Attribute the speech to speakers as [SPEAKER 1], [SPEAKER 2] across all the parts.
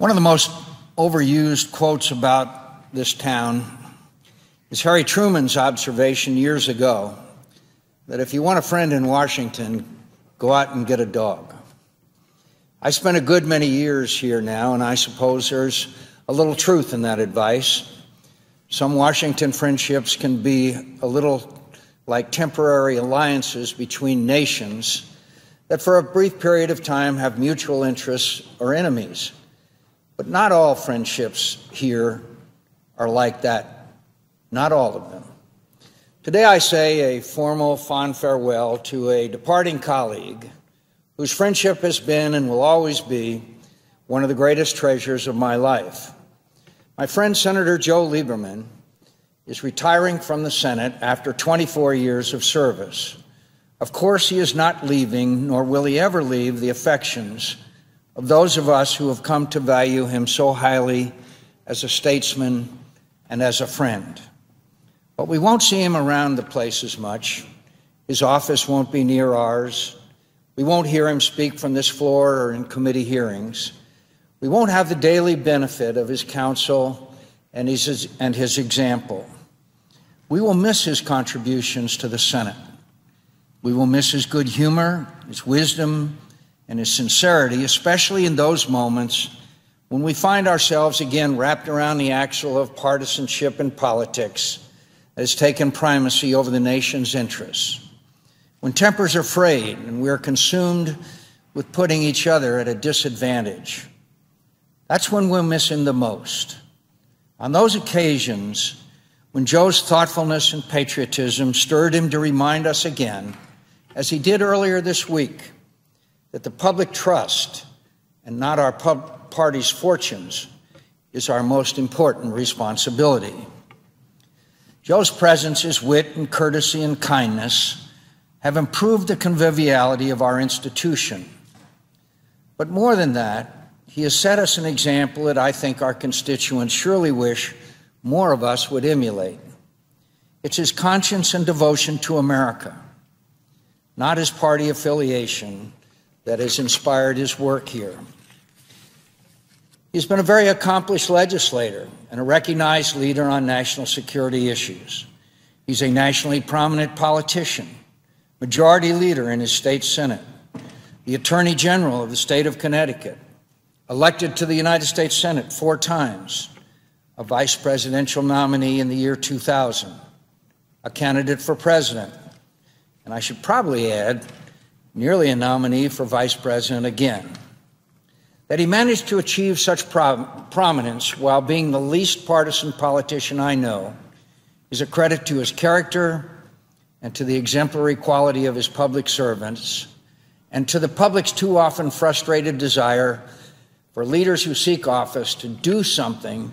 [SPEAKER 1] One of the most overused quotes about this town is Harry Truman's observation years ago that if you want a friend in Washington, go out and get a dog. I spent a good many years here now, and I suppose there's a little truth in that advice. Some Washington friendships can be a little like temporary alliances between nations that for a brief period of time have mutual interests or enemies. But not all friendships here are like that. Not all of them. Today I say a formal, fond farewell to a departing colleague whose friendship has been and will always be one of the greatest treasures of my life. My friend Senator Joe Lieberman is retiring from the Senate after 24 years of service. Of course, he is not leaving, nor will he ever leave, the affections of those of us who have come to value him so highly as a statesman and as a friend. But we won't see him around the place as much. His office won't be near ours. We won't hear him speak from this floor or in committee hearings. We won't have the daily benefit of his counsel and his example. We will miss his contributions to the Senate. We will miss his good humor, his wisdom, and his sincerity, especially in those moments when we find ourselves again wrapped around the axle of partisanship and politics that has taken primacy over the nation's interests. When tempers are frayed and we are consumed with putting each other at a disadvantage, that's when we'll miss him the most. On those occasions, when Joe's thoughtfulness and patriotism stirred him to remind us again, as he did earlier this week, that the public trust and not our party's fortunes is our most important responsibility. Joe's presence, his wit and courtesy and kindness have improved the conviviality of our institution. But more than that, he has set us an example that I think our constituents surely wish more of us would emulate. It's his conscience and devotion to America, not his party affiliation, that has inspired his work here. He's been a very accomplished legislator and a recognized leader on national security issues. He's a nationally prominent politician, majority leader in his state Senate, the Attorney General of the state of Connecticut, elected to the United States Senate 4 times, a vice presidential nominee in the year 2000, a candidate for president, and I should probably add, nearly a nominee for vice president again. That he managed to achieve such prominence while being the least partisan politician I know is a credit to his character and to the exemplary quality of his public servants and to the public's too often frustrated desire for leaders who seek office to do something,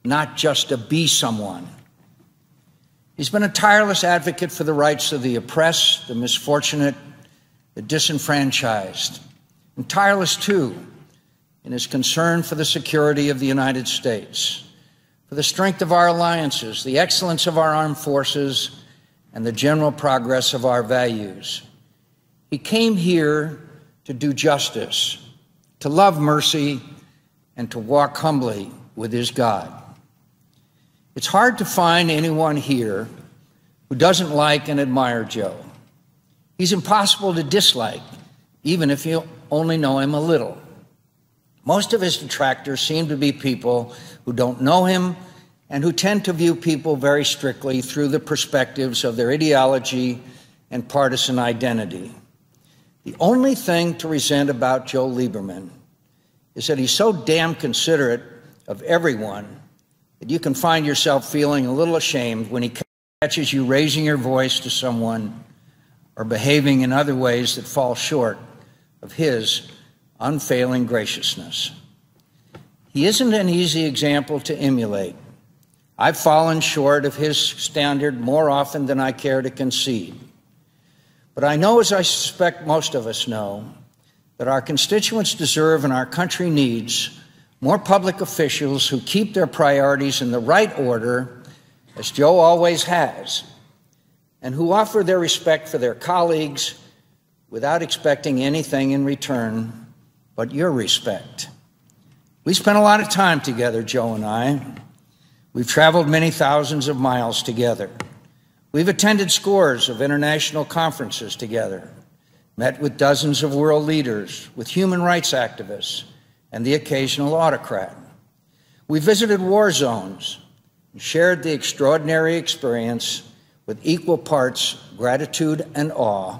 [SPEAKER 1] not just to be someone. He's been a tireless advocate for the rights of the oppressed, the misfortunate, the disenfranchised, and tireless, too, in his concern for the security of the United States, for the strength of our alliances, the excellence of our armed forces, and the general progress of our values. He came here to do justice, to love mercy, and to walk humbly with his God. It's hard to find anyone here who doesn't like and admire Joe. He's impossible to dislike, even if you only know him a little. Most of his detractors seem to be people who don't know him and who tend to view people very strictly through the perspectives of their ideology and partisan identity. The only thing to resent about Joe Lieberman is that he's so damn considerate of everyone that you can find yourself feeling a little ashamed when he catches you raising your voice to someone or behaving in other ways that fall short of his unfailing graciousness. He isn't an easy example to emulate. I've fallen short of his standard more often than I care to concede. But I know, as I suspect most of us know, that our constituents deserve and our country needs more public officials who keep their priorities in the right order, as Joe always has, and who offer their respect for their colleagues without expecting anything in return but your respect. We spent a lot of time together, Joe and I. We've traveled many thousands of miles together. We've attended scores of international conferences together, met with dozens of world leaders, with human rights activists, and the occasional autocrat. We visited war zones and shared the extraordinary experience with equal parts gratitude and awe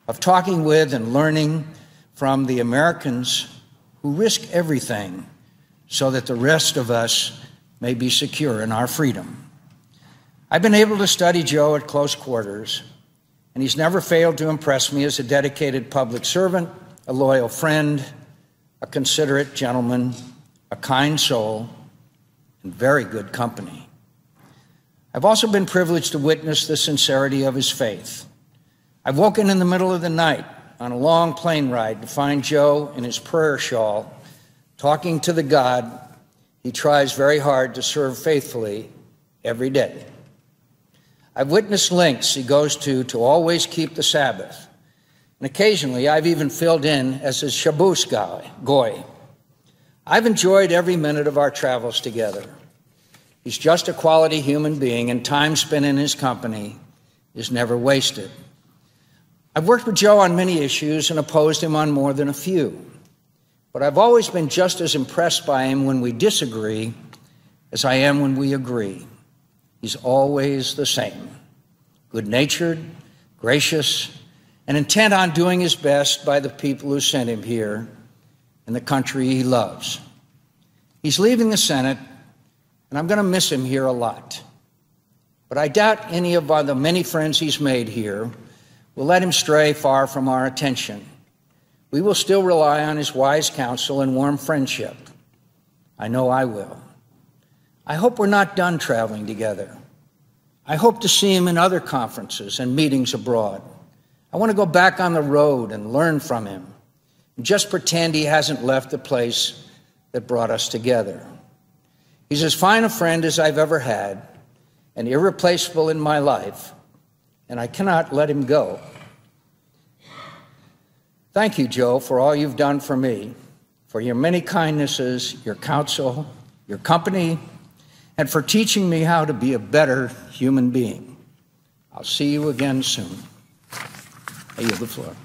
[SPEAKER 1] of talking with and learning from the Americans who risk everything so that the rest of us may be secure in our freedom. I've been able to study Joe at close quarters, and he's never failed to impress me as a dedicated public servant, a loyal friend, a considerate gentleman, a kind soul, and very good company. I've also been privileged to witness the sincerity of his faith. I've woken in the middle of the night on a long plane ride to find Joe in his prayer shawl, talking to the God he tries very hard to serve faithfully every day. I've witnessed lengths he goes to always keep the Sabbath. And occasionally, I've even filled in as his Shabbos goy. I've enjoyed every minute of our travels together. He's just a quality human being, and time spent in his company is never wasted. I've worked with Joe on many issues and opposed him on more than a few. But I've always been just as impressed by him when we disagree as I am when we agree. He's always the same, good-natured, gracious, and intent on doing his best by the people who sent him here and the country he loves. He's leaving the Senate, and I'm going to miss him here a lot. But I doubt any of the many friends he's made here will let him stray far from our attention. We will still rely on his wise counsel and warm friendship. I know I will. I hope we're not done traveling together. I hope to see him in other conferences and meetings abroad. I want to go back on the road and learn from him and just pretend he hasn't left the place that brought us together. He's as fine a friend as I've ever had and irreplaceable in my life, and I cannot let him go. Thank you, Joe, for all you've done for me, for your many kindnesses, your counsel, your company, and for teaching me how to be a better human being. I'll see you again soon. I yield the floor.